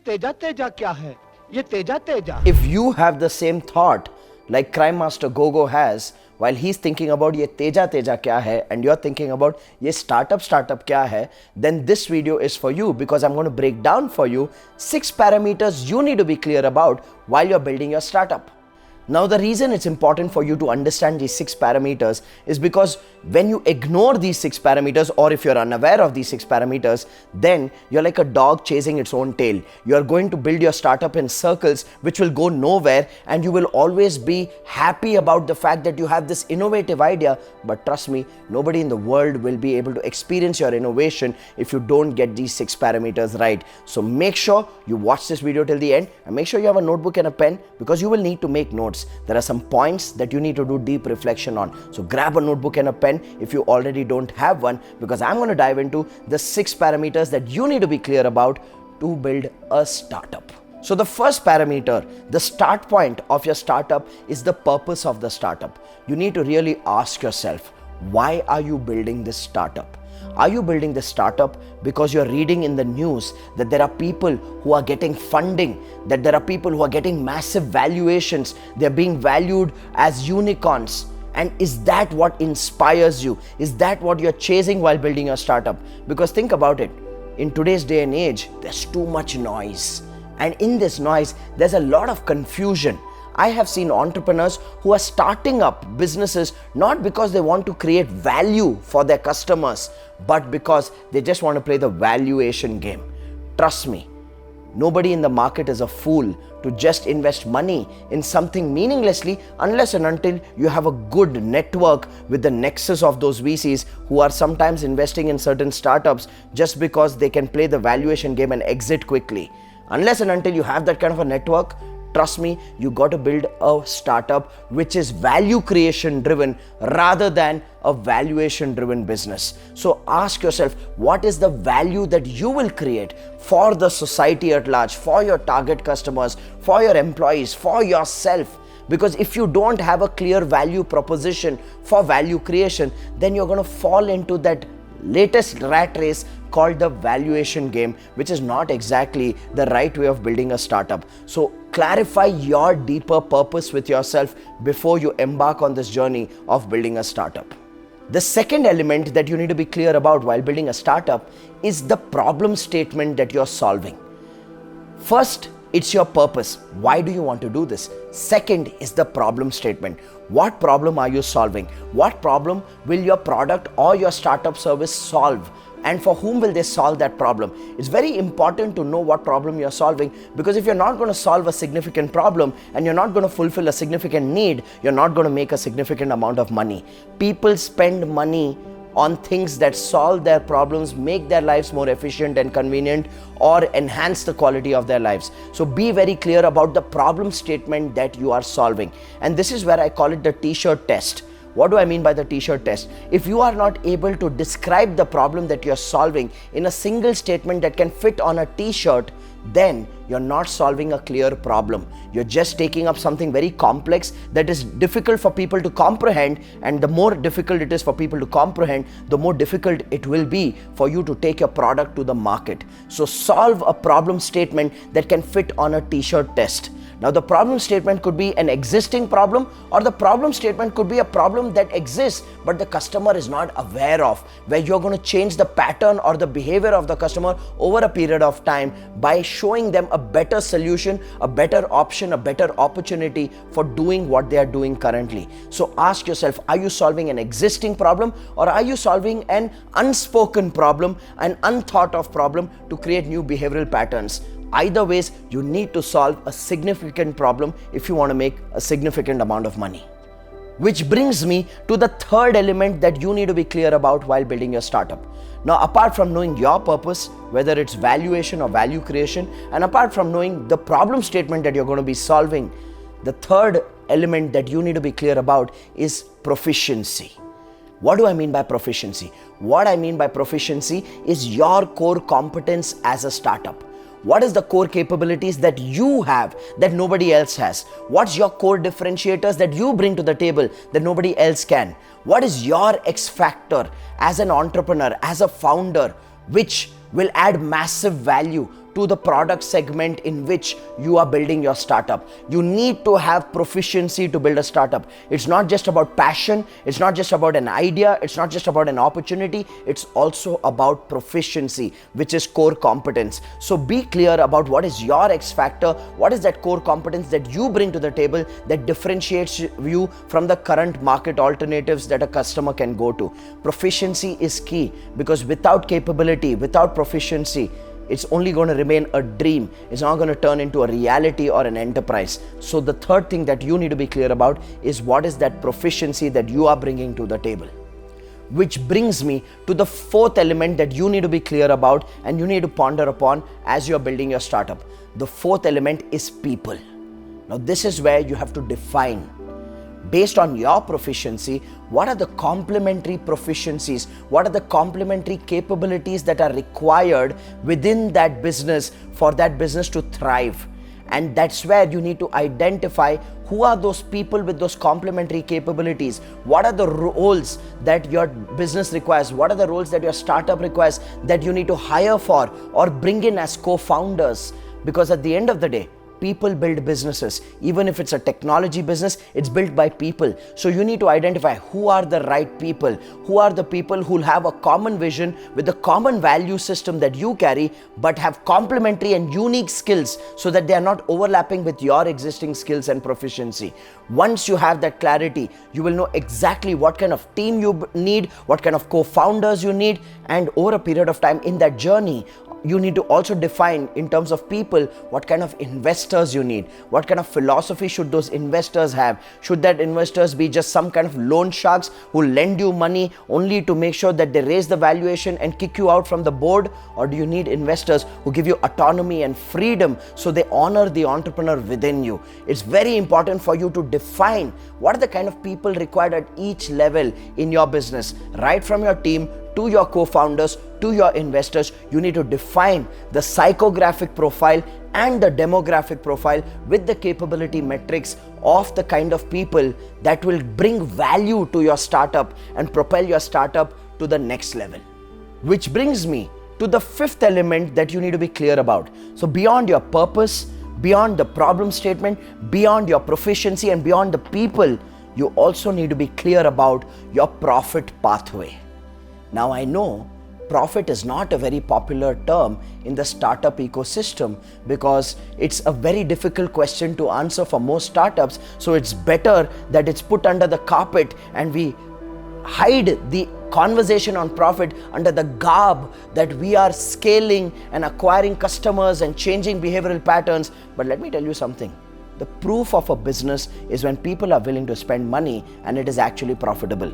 तेजा तेजा क्या है? ये Teja Teja. If you have the same thought like Crime Master Gogo has, while he's thinking about ye teja teja kya hai and you're thinking about ye startup kya hai, then this video is for you, because I'm going to break down for you 6 parameters you need to be clear about while you're building your startup. Now, the reason it's important for you to understand these 6 parameters is because when you ignore these 6 parameters, or if you're unaware of these 6 parameters, then you're like a dog chasing its own tail. You're going to build your startup in circles which will go nowhere, and you will always be happy about the fact that you have this innovative idea. But trust me, nobody in the world will be able to experience your innovation if you don't get these 6 parameters right. So make sure you watch this video till the end, and make sure you have a notebook and a pen, because you will need to make notes. There are some points that you need to do deep reflection on. So grab a notebook and a pen if you already don't have one, because I'm going to dive into the 6 parameters that you need to be clear about to build a startup. So the first parameter, the start point of your startup, is the purpose of the startup. You need to really ask yourself, why are you building this startup? Are you building this startup because you're reading in the news that there are people who are getting funding, that there are people who are getting massive valuations, they're being valued as unicorns? And is that what inspires you? Is that what you're chasing while building a startup? Because think about it, in today's day and age, there's too much noise. And in this noise, there's a lot of confusion. I have seen entrepreneurs who are starting up businesses not because they want to create value for their customers, but because they just want to play the valuation game. Trust me, nobody in the market is a fool to just invest money in something meaninglessly unless and until you have a good network with the nexus of those VCs who are sometimes investing in certain startups just because they can play the valuation game and exit quickly. Unless and until you have that kind of a network, trust me, you got to build a startup which is value creation driven rather than a valuation driven business. So ask yourself, what is the value that you will create for the society at large, for your target customers, for your employees, for yourself? Because if you don't have a clear value proposition for value creation, then you're going to fall into that latest rat race called the valuation game, which is not exactly the right way of building a startup. So clarify your deeper purpose with yourself before you embark on this journey of building a startup. The second element that you need to be clear about while building a startup is the problem statement that you're solving. First, it's your purpose. Why do you want to do this? Second is the problem statement. What problem are you solving? What problem will your product or your startup service solve? And for whom will they solve that problem? It's very important to know what problem you're solving, because if you're not going to solve a significant problem and you're not going to fulfill a significant need, you're not going to make a significant amount of money. People spend money on things that solve their problems, make their lives more efficient and convenient, or enhance the quality of their lives. So be very clear about the problem statement that you are solving. And this is where I call it the t-shirt test. What do I mean by the t-shirt test? If you are not able to describe the problem that you're solving in a single statement that can fit on a t-shirt, then you're not solving a clear problem. You're just taking up something very complex that is difficult for people to comprehend, and the more difficult it is for people to comprehend, the more difficult it will be for you to take your product to the market. So solve a problem statement that can fit on a t-shirt test. Now, the problem statement could be an existing problem, or the problem statement could be a problem that exists but the customer is not aware of, where you're going to change the pattern or the behavior of the customer over a period of time by showing them a better solution, a better option, a better opportunity for doing what they are doing currently. So ask yourself, are you solving an existing problem, or are you solving an unspoken problem, an unthought of problem to create new behavioral patterns? Either ways, you need to solve a significant problem if you want to make a significant amount of money. Which brings me to the third element that you need to be clear about while building your startup. Now, apart from knowing your purpose, whether it's valuation or value creation, and apart from knowing the problem statement that you're going to be solving, the third element that you need to be clear about is proficiency. What do I mean by proficiency? What I mean by proficiency is your core competence as a startup. What is the core capabilities that you have that nobody else has? What's your core differentiators that you bring to the table that nobody else can? What is your X factor as an entrepreneur, as a founder, which will add massive value to the product segment in which you are building your startup. You need to have proficiency to build a startup. It's not just about passion, it's not just about an idea, it's not just about an opportunity, it's also about proficiency, which is core competence. So be clear about what is your X factor, what is that core competence that you bring to the table that differentiates you from the current market alternatives that a customer can go to. Proficiency is key, because without capability, without proficiency, it's only going to remain a dream. It's not going to turn into a reality or an enterprise. So the third thing that you need to be clear about is what is that proficiency that you are bringing to the table. Which brings me to the fourth element that you need to be clear about and you need to ponder upon as you're building your startup. The fourth element is people. Now this is where you have to define, based on your proficiency, what are the complementary proficiencies, what are the complementary capabilities that are required within that business for that business to thrive. And that's where you need to identify who are those people with those complementary capabilities. What are the roles that your business requires? What are the roles that your startup requires that you need to hire for or bring in as co-founders? Because at the end of the day, people build businesses. Even if it's a technology business, it's built by people. So you need to identify who are the right people, who are the people who have a common vision with a common value system that you carry, but have complementary and unique skills so that they are not overlapping with your existing skills and proficiency. Once you have that clarity, you will know exactly what kind of team you need, what kind of co-founders you need, and over a period of time in that journey, you need to also define in terms of people what kind of investors you need. What kind of philosophy should those investors have? Should that investors be just some kind of loan sharks who lend you money only to make sure that they raise the valuation and kick you out from the board? Or do you need investors who give you autonomy and freedom so they honor the entrepreneur within you? It's very important for you to define what are the kind of people required at each level in your business, right from your team to your co-founders, to your investors. You need to define the psychographic profile and the demographic profile with the capability metrics of the kind of people that will bring value to your startup and propel your startup to the next level. Which brings me to the fifth element that you need to be clear about. So beyond your purpose, beyond the problem statement, beyond your proficiency and beyond the people, you also need to be clear about your profit pathway. Now I know profit is not a very popular term in the startup ecosystem because it's a very difficult question to answer for most startups. So it's better that it's put under the carpet and we hide the conversation on profit under the garb that we are scaling and acquiring customers and changing behavioral patterns. But let me tell you something. The proof of a business is when people are willing to spend money and it is actually profitable.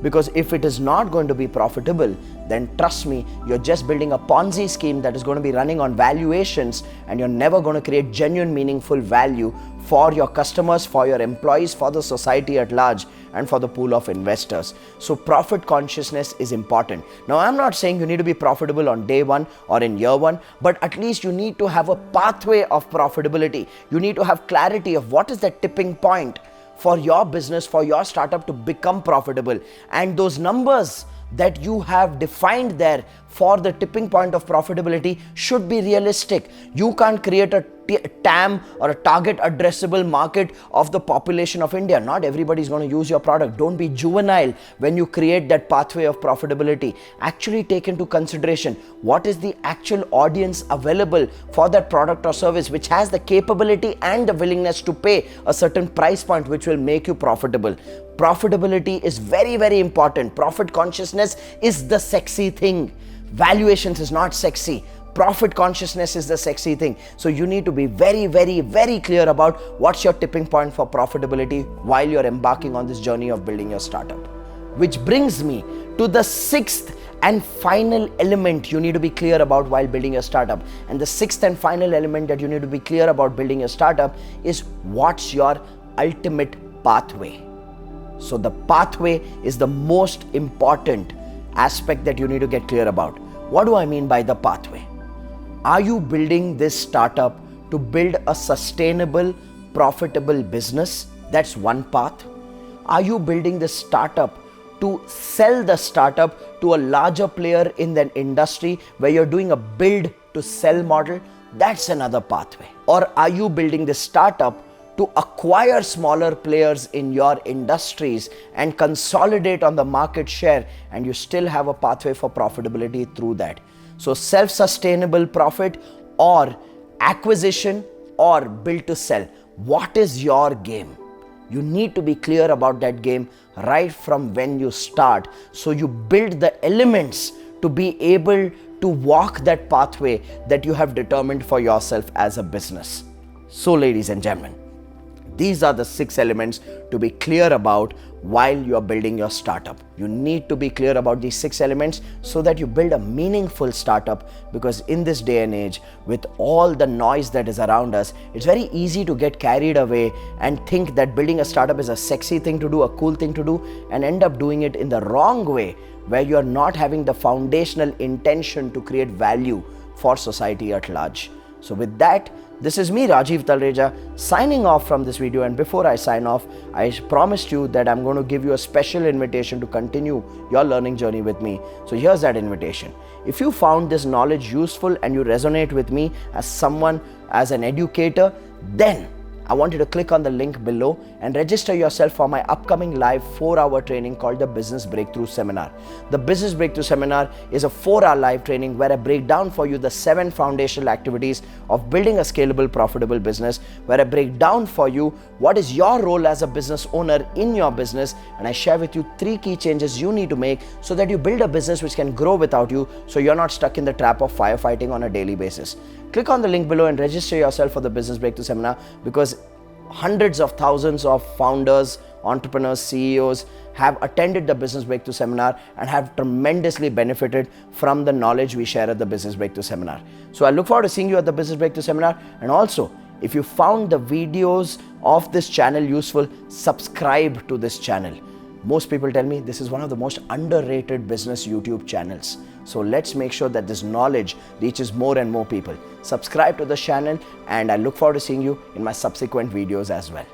Because if it is not going to be profitable, then trust me, you're just building a Ponzi scheme that is going to be running on valuations and you're never going to create genuine, meaningful value for your customers, for your employees, for the society at large, and for the pool of investors. So profit consciousness is important. Now, I'm not saying you need to be profitable on day one or in year one, but at least you need to have a pathway of profitability. You need to have clarity of what is that tipping point for your business, for your startup to become profitable. And those numbers that you have defined there for the tipping point of profitability should be realistic. You can't create a TAM or a target addressable market of the population of India. Not everybody is going to use your product. Don't be juvenile when you create that pathway of profitability. Actually take into consideration what is the actual audience available for that product or service which has the capability and the willingness to pay a certain price point which will make you profitable. Profitability is very, very important. Profit consciousness is the sexy thing. Valuations is not sexy. Profit consciousness is the sexy thing. So you need to be very, very, very clear about what's your tipping point for profitability while you're embarking on this journey of building your startup. Which brings me to the sixth and final element you need to be clear about while building a startup. And the sixth and final element that you need to be clear about building a startup is what's your ultimate pathway. So the pathway is the most important aspect that you need to get clear about. What do I mean by the pathway? Are you building this startup to build a sustainable, profitable business? That's one path. Are you building this startup to sell the startup to a larger player in the industry where you're doing a build to sell model? That's another pathway. Or are you building this startup to acquire smaller players in your industries and consolidate on the market share, and you still have a pathway for profitability through that? So self-sustainable profit or acquisition or build to sell. What is your game? You need to be clear about that game right from when you start, so you build the elements to be able to walk that pathway that you have determined for yourself as a business. So ladies and gentlemen, these are the 6 elements to be clear about while you are building your startup. You need to be clear about these 6 elements so that you build a meaningful startup, because in this day and age, with all the noise that is around us, it's very easy to get carried away and think that building a startup is a sexy thing to do, a cool thing to do, and end up doing it in the wrong way, where you are not having the foundational intention to create value for society at large. So with that, this is me, Rajiv Talreja, signing off from this video. And before I sign off, I promised you that I'm going to give you a special invitation to continue your learning journey with me. So here's that invitation. If you found this knowledge useful and you resonate with me as someone, as an educator, then I want you to click on the link below and register yourself for my upcoming live 4-hour training called the Business Breakthrough Seminar. The Business Breakthrough Seminar is a 4-hour live training where I break down for you the 7 foundational activities of building a scalable, profitable business, where I break down for you what is your role as a business owner in your business, and I share with you 3 key changes you need to make so that you build a business which can grow without you, so you're not stuck in the trap of firefighting on a daily basis. Click on the link below and register yourself for the Business Breakthrough Seminar, because hundreds of thousands of founders, entrepreneurs, CEOs have attended the Business Breakthrough Seminar and have tremendously benefited from the knowledge we share at the Business Breakthrough Seminar. So I look forward to seeing you at the Business Breakthrough Seminar. And also, if you found the videos of this channel useful, subscribe to this channel. Most people tell me this is one of the most underrated business YouTube channels. So let's make sure that this knowledge reaches more and more people. Subscribe to the channel, and I look forward to seeing you in my subsequent videos as well.